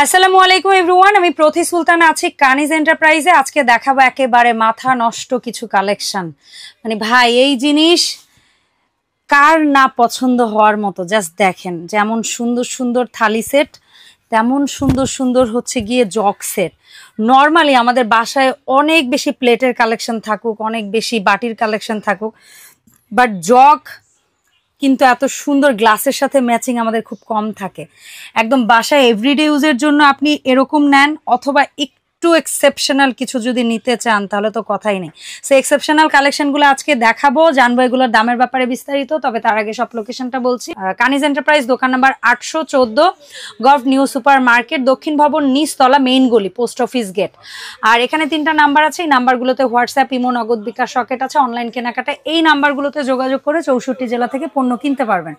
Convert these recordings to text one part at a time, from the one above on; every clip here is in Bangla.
আসসালামু আলাইকুম এভরিওয়ান, আমি প্রতি সুলতান আছি কানিজ এন্টারপ্রাইজে। আজকে দেখাবো একেবারে মাথা নষ্ট কিছু কালেকশন। মানে ভাই, এই জিনিস কার না পছন্দ হওয়ার মতো। জাস্ট দেখেন, যেমন সুন্দর সুন্দর থালি সেট, তেমন সুন্দর সুন্দর হচ্ছে গিয়ে জগ সেট। নর্মালি আমাদের বাসায় অনেক বেশি প্লেটের কালেকশন থাকুক, অনেক বেশি বাটির কালেকশন থাকুক, বাট জগ কিন্তু এত সুন্দর গ্লাসের সাথে ম্যাচিং আমাদের খুব কম থাকে। একদম বাসায় এভরিডে ইউজের জন্য আপনি এরকম নেন, অথবা একটু এক্সেপশনাল কিছু যদি নিতে চান তাহলে তো কথাই নেই। সো এক্সেপশনাল কালেকশনগুলো আজকে দেখাবো, জানবো এগুলোর দামের ব্যাপারে বিস্তারিত। তবে তার আগে সব লোকেশনটা বলছি। কানিজ এন্টারপ্রাইজ, দোকান number 814, gov new super market, দক্ষিণ ভবন, নিচতলা, মেইন গলি, পোস্ট অফিস গেট। আর এখানে 3টা নাম্বার আছে। এই নাম্বারগুলোতে হোয়াটসঅ্যাপ, ইমো, নগদ, বিকাশ, সকেট আছে। অনলাইন কেনাকাটা এই নাম্বারগুলোতে যোগাযোগ করে 64 জেলা থেকে পণ্য কিনতে পারবেন।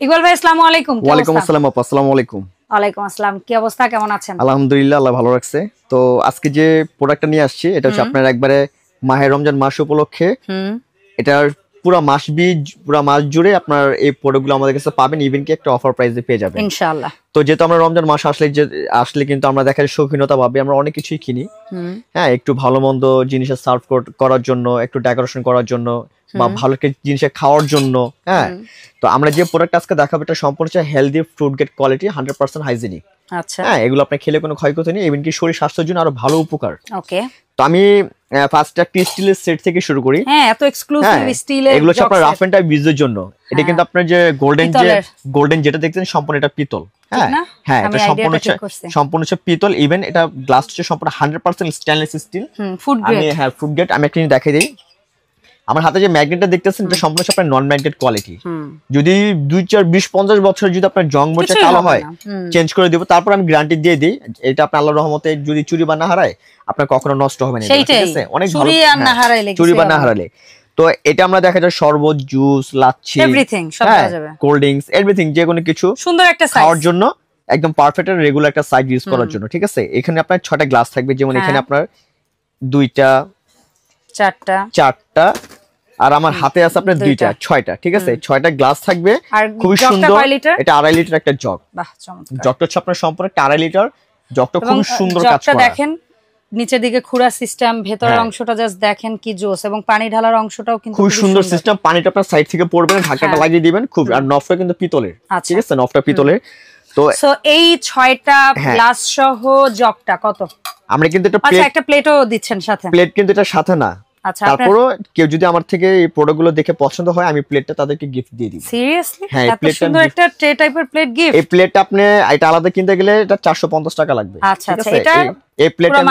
ইকবাল ভাই, আসসালামু আলাইকুম। ওয়ালাইকুম আসসালাম আপু। আসসালামু আলাইকুম। ওয়ালাইকুম আসসালাম। কি অবস্থা, কেমন আছেন? আলহামদুলিল্লাহ, আল্লাহ ভালো রাখছে। তো আজকে যে প্রোডাক্টটা নিয়ে আসছি এটা হচ্ছে আপনার একবারে মাহে রমজান মাস উপলক্ষে। এটার পুরো মাস জুড়ে আপনার এই প্রোডাক্টগুলো আমাদের কাছে পাবেন, ইভেন কি একটা অফার প্রাইসে পেয়ে যাবেন ইনশাআল্লাহ। তো যেহেতু আমরা রমজান মাস আসলে কিন্তু আমরা দেখা যায় শৌখিনতা ভাবে আমরা অনেক কিছুই কিনি। হ্যাঁ, একটু ভালো মন্দ জিনিসের সার্ভ করার জন্য, একটু ডেকোরেশন করার জন্য, বা ভালো জিনিসের খাওয়ার জন্য। হ্যাঁ, তো আমরা যে প্রোডাক্ট আজকে দেখাবো এটা সম্পূর্ণ হেলদি ফ্রুট গেট কোয়ালিটি, 100% হাইজিনিক। আচ্ছা, হ্যাঁ, এগুলো আপনি খেলে কোনো ক্ষয়ক্ষতি নেই, ইভেন কি শরীর স্বাস্থ্যের জন্য আরো ভালো উপকার। ওকে, তো আমি ফার্স্ট একটা স্টিলের সেট থেকে শুরু করি। হ্যাঁ, এত এক্সক্লুসিভ স্টিলের এগুলো হচ্ছে আপনার রাফ এন্ড টাফ ইউজের জন্য। এটা কিন্তু আপনার যে গোল্ডেন যেটা দেখছেন সম্পূর্ণ এটা পিতল। হ্যাঁ হ্যাঁ, এটা সম্পূর্ণ হচ্ছে পিতল। ইভেন এটা গ্লাস হচ্ছে সম্পূর্ণ 100% স্টেনলেস স্টিল, ফুড গ্রেড। হ্যাঁ, ফুড গ্রেড। আমি একটা দেখাই দিই। আমার হাতে যে ম্যাগনেটটা দেখতেছেন এটা সম্পূর্ণ আপনার নন ম্যাগনেট কোয়ালিটি। যদি 2, 4, 20, 50 বছর যদি আপনার জং মরিচা কালো হয়, চেঞ্জ করে দিব। তারপর আমি গ্যারান্টি দিয়ে দিই এটা আপনার আল্লাহর রহমতে যদি চুরি বা না হারায় আপনার কখনো নষ্ট হবে না। ঠিক আছে, অনেক ভালো। চুরি বা না হারালে তো এটা আমরা দেখা যায় শরবত, জুস, লাচ্ছি, এভরিথিং সব পাওয়া যাবে, কোল্ড ড্রিঙ্কস, এভরিথিং, যে কোনো কিছু সুন্দর একটা খাওয়ার জন্য একদম পারফেক্ট আর রেগুলার একটা সাইজ ইউজ করার জন্য। ঠিক আছে, এখানে আপনার 6টা গ্লাস থাকবে। যেমন এখানে আপনার 2টা, 4টা, আর আমার হাতে আছে আপনার 2টা, 6টা। ঠিক আছে, 6টা গ্লাস থাকবে। খুবই সুন্দর। এটা 2.5 লিটার একটা জগ। বাহ, চমৎকার। জগটা হচ্ছে আপনার সম্পূর্ণ 2.5 লিটার। জগটা খুব সুন্দর কাজ করা। দেখেন নিচের দিকে খুঁড়া সিস্টেম, ভেতরের অংশটা জাস্ট দেখেন কি জোস, এবং পানি ঢালার অংশটাও কিন্তু খুব সুন্দর সিস্টেম। পানিটা আপনার সাইড থেকে পড়বে না, ঢাকাটা লাগিয়ে দিবেন। খুব, আর নফটা কিন্তু পিতলের। ঠিক আছে, নফটা পিতলের। তো এই 6টা গ্লাস সহ জগটা কত? আমরা কিন্তু একটা প্লেটও দিচ্ছেন সাথে। প্লেট কিন্তু এটা সাথে না। তারপরও কেউ যদি আমার থেকে এই প্রোডাক্টগুলো দেখে পছন্দ হয় আমি প্লেটটা তাদেরকে গিফট দিয়ে দিই। সিরিয়াসলি? হ্যাঁ, এত সুন্দর একটা ট্রে টাইপের প্লেট গিফট। এই প্লেটটা আপনি এটা আলাদা কিনতে গেলে এটা 450 টাকা লাগবে। আচ্ছা আচ্ছা, এটা এই প্লেটটা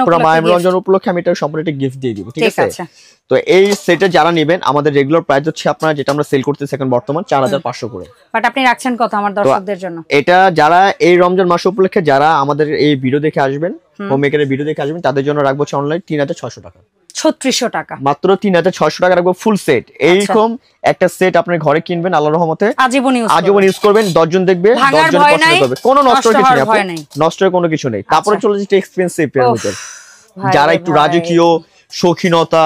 পুরো মাহে রমজান উপলক্ষে আমি এটা সম্পূর্ণ একটা গিফট দিয়ে দিব। ঠিক আছে, তো এই সেটে যারা নেবেন আমাদের রেগুলার প্রাইস হচ্ছে আপনার, যেটা আমরা সেল করতেছি এখন বর্তমান 4500 করে। বাট আপনি রাখছেন কত আমার দর্শকদের জন্য? এটা যারা এই রমজান মাস উপলক্ষে যারা আমাদের এই ভিডিও দেখে আসবেন, হোম মেকারের ভিডিও দেখে আসবেন, তাদের জন্য রাখবো অনলাইন 3600 টাকা। 3600 টাকা মাত্র। 3600 টাকা রাখবো ফুল সেট। এইরকম একটা সেট আপনার ঘরে কিনবেন, আল্লাহর রহমতে আজীবন ইউজ করবেন। 10 জন দেখবে, 10 জন পছন্দ করবে। কোনো নষ্ট কিছু নেই, নষ্টের কোনো কিছু নেই। তারপরে চলে যেটা এক্সপেন্সিভ এর মধ্যে, যারা একটু রাজকীয় শৌখিনতা,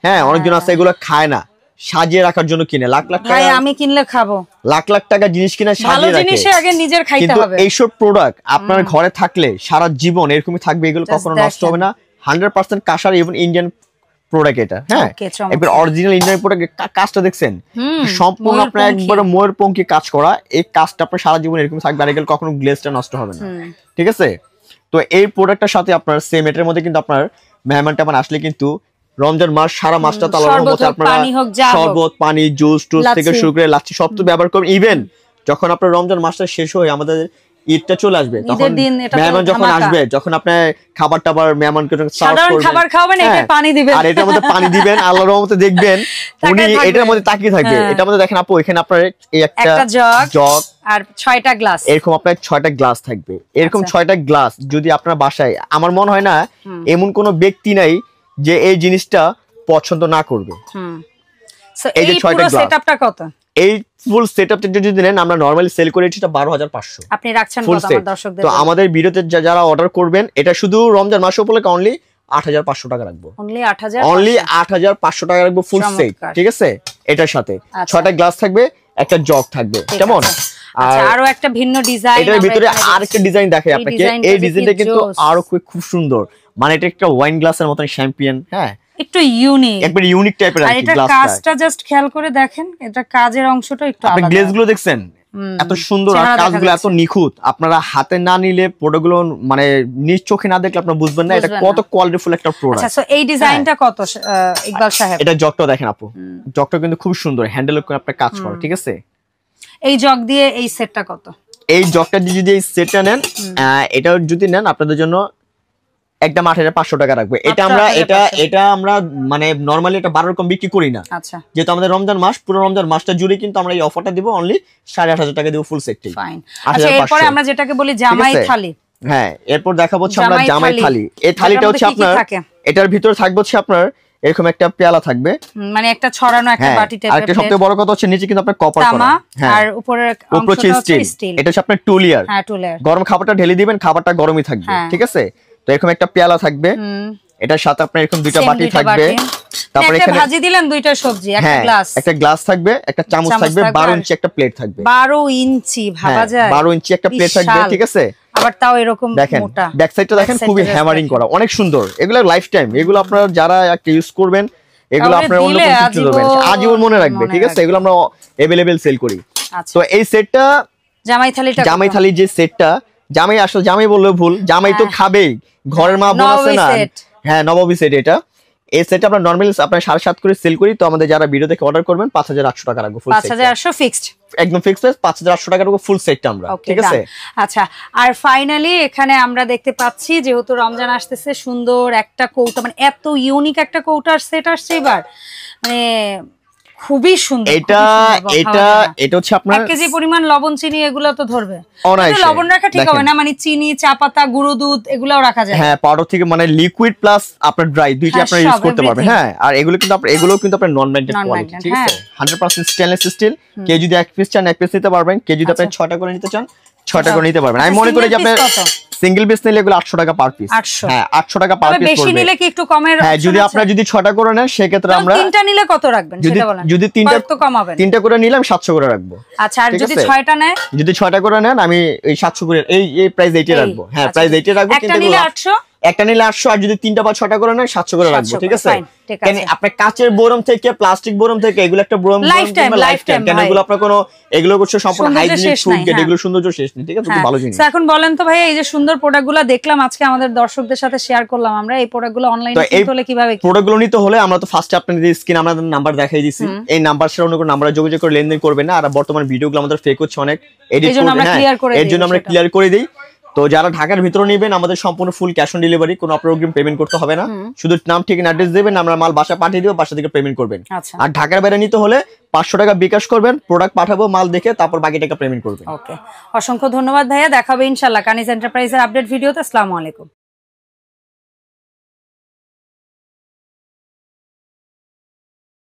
হ্যাঁ, অনেকজন আছে এগুলো খায় না, সাজিয়ে রাখার জন্য কিনে। লাখ লাখ টাকা, আমি কিনলে খাবো, লাখ লাখ টাকা জিনিস কিনে সাজিয়ে রাখে। জিনিস আগে নিজের খাইতে হবে। কিন্তু এইসব প্রোডাক্ট আপনার ঘরে থাকলে সারা জীবন এরকমই থাকবে, এগুলো কখনো নষ্ট হবে না। 100% কাঁসার, ইভেন ইন্ডিয়ান প্রোডাক্ট এটা। হ্যাঁ, একবার অরিজিনাল ইন্ডিয়ান প্রোডাক্ট। কাজটা দেখছেন সম্পূর্ণ আপনার একবার ময়ূরপঙ্খী কাজ করা। এই কাজটা আপনার সারা জীবন এরকম থাকবে, আর এগুলো কখনো গ্লেজটা নষ্ট হবে না। ঠিক আছে, তো এই প্রোডাক্টটার সাথে আপনার সেম এটার মধ্যে কিন্তু আপনার মেহমানটা আসলে কিন্তু রমজান মাস সারা মাসটা তো আল্লাহর রহমতে আপনারা শরবত, পানি, জুস টুস থেকে শুরু করে লাচ্ছি সব তো ব্যবহার করবেন। ইভেন যখন আপনার রমজান মাসটা শেষ হয়ে আমাদের ঈদটা চলে আসবে, তখন মেহমান যখন আসবে, যখন আপনি খাবার টাবার মেহমানকে সার্ভ করবেন, খাবার খাওয়াবেন, এতে পানি দিবেন, আর এটার মধ্যে পানি দিবেন, আল্লাহর রহমতে দেখবেন উনি এটার মধ্যে তাকিয়ে থাকবে। এটার মধ্যে দেখেন আপু, এখানে আপনার এই একটা জগ আর 6টা গ্লাস, এরকম আপনার 6টা গ্লাস থাকবে। এরকম 6টা গ্লাস যদি আপনার বাসায়, আমার মনে হয় না এমন কোনো ব্যক্তি নাই যে এই জিনিসটা পছন্দ না করবে। এই যে 6টা গ্লাস, সেটআপটা কত? এই ফুল সেটআপটা যদি নেন আমরা নরমালি সেল করে এটা 12500। আপনি রাখছেন কত আমার দর্শকদের? তো আমাদের ভিডিওতে যারা অর্ডার করবেন এটা শুধু রমজান মাস উপলক্ষে অনলি 8500 টাকা রাখবো। অনলি 8500 টাকা রাখবো ফুল সেট। ঠিক আছে, এটার সাথে 6টা গ্লাস থাকবে, একটা জগ থাকবে। কেমন? আচ্ছা আরো একটা ভিন্ন ডিজাইন, এটার ভিতরে আরেকটা ডিজাইন দেখাই আপনাকে। এই ডিজাইনটা কিন্তু আরো খুব সুন্দর, মানে এটা একটা ওয়াইন গ্লাসের মতন শ্যাম্পিয়ন, হ্যাঁ একটু ইউনিক, একবার ইউনিক টাইপের আর এটা কাজটা জাস্ট খেয়াল করে দেখেন, এটা কাজের অংশটা একটু আলাদা। আপনি গ্লেজগুলো দেখছেন এত সুন্দর আর কাজগুলো এত নিখুঁত, আপনারা হাতে না নিলে প্রোডাক্টগুলো মানে নিজ চোখে না দেখলে আপনারা বুঝবেন না এটা কত কোয়ালিটিফুল একটা প্রোডাক্ট। আচ্ছা সো এই ডিজাইনটা কত ইকবাল সাহেব? এটা জগটা দেখেন আপু, জগটা কিন্তু খুব সুন্দর, হ্যান্ডেল করে আপনার কাজ করে, ঠিক আছে। এই জগ দিয়ে এই সেটটা কত? এই জগটা দিয়ে যদি এই সেটটা নেন, এটা যদি নেন আপনাদের জন্য একদম 8500 টাকা রাখবে। এটা আমরা মানে নরমালি এটা 12 রকম বিক্রি করি না। আচ্ছা যেহেতু আমাদের রমজান মাস, পুরো রমজান মাসটা জুড়ে কিন্তু আমরা এই অফারটা দিব অনলি 8500 টাকা দিব ফুল সেটটি। ফাইন। আচ্ছা এরপরে আমরা যেটাকে বলি জামাই থালি, হ্যাঁ এরপর দেখাবো হচ্ছে আমরা জামাই থালি। এই থালিটা হচ্ছে আপনার, এটার ভিতরে থাকবে হচ্ছে আপনার এরকম একটা পেয়ালা থাকবে, মানে একটা ছড়ানো একটা বাটি টাইপের। আর একটা সবথেকে বড় কথা হচ্ছে নিচে কিন্তু আপনার কপার করা, আর উপরের অংশটা হচ্ছে স্টিল। এটা হচ্ছে আপনার 2 লেয়ার। হ্যাঁ 2 লেয়ার। গরম খাবারটা ঢেলে দিবেন, খাবারটা গরমই থাকবে, ঠিক আছে। তো এরকম একটা পেয়ালা থাকবে, এটার সাথে আপনার এরকম দুইটা বাটি থাকবে, তারপরে এখানে ভাজি দিলেন দুইটা সবজি, একটা গ্লাস, একটা গ্লাস থাকবে, একটা চামচ থাকবে, 12 ইঞ্চি একটা প্লেট থাকবে। 12 ইঞ্চি ভাবা যায়, 12 ইঞ্চি একটা প্লেট থাকবে, ঠিক আছে। আবার তাও এরকম দেখেন মোটা ব্যাক সাইডটা দেখেন, খুবই হ্যামারিং করা, অনেক সুন্দর। এগুলো লাইফ টাইম, এগুলো আপনারা যারা একটা ইউজ করবেন এগুলো আপনারা অন্য কোনো কিছু দেবেন আজীবন মনে রাখবে, ঠিক আছে। এগুলো আমরা अवेलेबल সেল করি। তো এই সেটটা জামাই থালি যে সেটটা, জামাই আসলে জামাই বললেও ভুল, জামাই তো খাবেই, ঘরের মা বোন আছে না, হ্যাঁ নবাবী সেট। এটা এই সেটটা আমরা নরমালি আপনার 7.5 করে সেল করি। তো আমাদের যারা ভিডিও দেখে অর্ডার করবেন 5800 টাকা রাখবো ফুল সেট, 5800 ফিক্সড, একদম ফিক্সড প্রাইস 5800 টাকা রাখবো ফুল সেটটা আমরা, ঠিক আছে। আচ্ছা আর ফাইনালি এখানে আমরা দেখতে পাচ্ছি যেহেতু রমজান আসতেছে, সুন্দর একটা কৌটা, মানে এত ইউনিক একটা কৌটার সেট আসছে এবার, মানে খুবই সুন্দর। এটা হচ্ছে আপনার 1 কেজি পরিমাণ লবণ চিনি এগুলো তো ধরবে, লবণ রাখা ঠিক হবে না, মানে চিনি চা পাতা গুঁড়ো দুধ এগুলাও রাখা যায়, হ্যাঁ পাউডার থেকে, মানে লিকুইড প্লাস আপনার ড্রাই দুইটা আপনারা ইউজ করতে পারবেন, হ্যাঁ। আর এগুলো কিন্তু আপনার নন মেন্টেড কোয়ালিটি, ঠিক আছে, 100% স্টেনলেস স্টিল। কেউ যদি 1 পিস চান 1 পিস নিতে পারবেন, কেউ যদি আপনি 6টা করে নিতে চান 6টা করে নিতে পারবেন। আমি মনে করি যে আপনি সিঙ্গেল পিস নিলে এগুলো 800 টাকা পার পিস, হ্যাঁ 800 টাকা পার পিস পড়বে। বেশি নিলে কি একটু কমের? হ্যাঁ যদি আপনারা যদি 6টা করে নেন সেক্ষেত্রে আমরা, তিনটা নিলে কত রাখবেন সেটা বলেন। যদি তিনটা কত কমাবেন? 3টা করে নিলাম 700 করে রাখবো। আচ্ছা আর যদি 6টা নেয়? যদি 6টা করে নেন আমি এই 700 করে এই প্রাইস 8 এ রাখবো, হ্যাঁ প্রাইস 8 এ রাখবো। একটা নিলে 800, একটা নিলে 800, আর যদি 3টা বা 6টা করে নেন 700 করে রাখবো, ঠিক আছে। কেন আপনি কাচের বোরম থেকে প্লাস্টিক বোরম থেকে এগুলো একটা বোরম লাইফ টাইম, কেন এগুলো আপনার কোনো এগুলো করছে সম্পূর্ণ হাইজিনিক ফুড গ্রেড, এগুলো সৌন্দর্য শেষ নেই, ঠিক আছে, খুব ভালো জিনিস। এখন বলেন তো ভাই, এই যে সুন্দর প্রোডাক্টগুলো দেখলাম আজকে আমাদের দর্শকদের সাথে শেয়ার করলাম, আমরা এই প্রোডাক্টগুলো অনলাইনে কিনতে হলে কিভাবে? প্রোডাক্টগুলো নিতে হলে আমরা তো ফার্স্টে আপনাদের স্ক্রিন আমাদের নাম্বার দেখাই দিয়েছি, এই নাম্বার ছাড়া অন্য কোনো নাম্বারে যোগাযোগ করে লেনদেন করবেন না। আর বর্তমানে ভিডিওগুলো আমাদের ফেক হচ্ছে অনেক, এডিট করে, হ্যাঁ এর জন্য আমরা ক্লিয়ার করে দিই। তো যারা ঢাকার ভিতরে নেবেন আমাদের সম্পূর্ণ ফুল ক্যাশ অন ডেলিভারি, কোনো অগ্রিম পেমেন্ট করতে হবে না, শুধু নাম ঠিকানা অ্যাড্রেস দেবেন, আমরা মাল বাসা পাঠিয়ে দিব, বাসা থেকে পেমেন্ট করবেন। আর ঢাকার বাইরে নিতে হলে 500 টাকা বিকাশ করবেন, প্রোডাক্ট পাঠাবো, মাল দেখে তারপর বাকি টাকা পেমেন্ট করবেন। ওকে, অসংখ্য ধন্যবাদ ভাইয়া, দেখাবে ইনশাআল্লাহ কানিজ এন্টারপ্রাইজের আপডেট ভিডিওতে। আসসালামু আলাইকুম।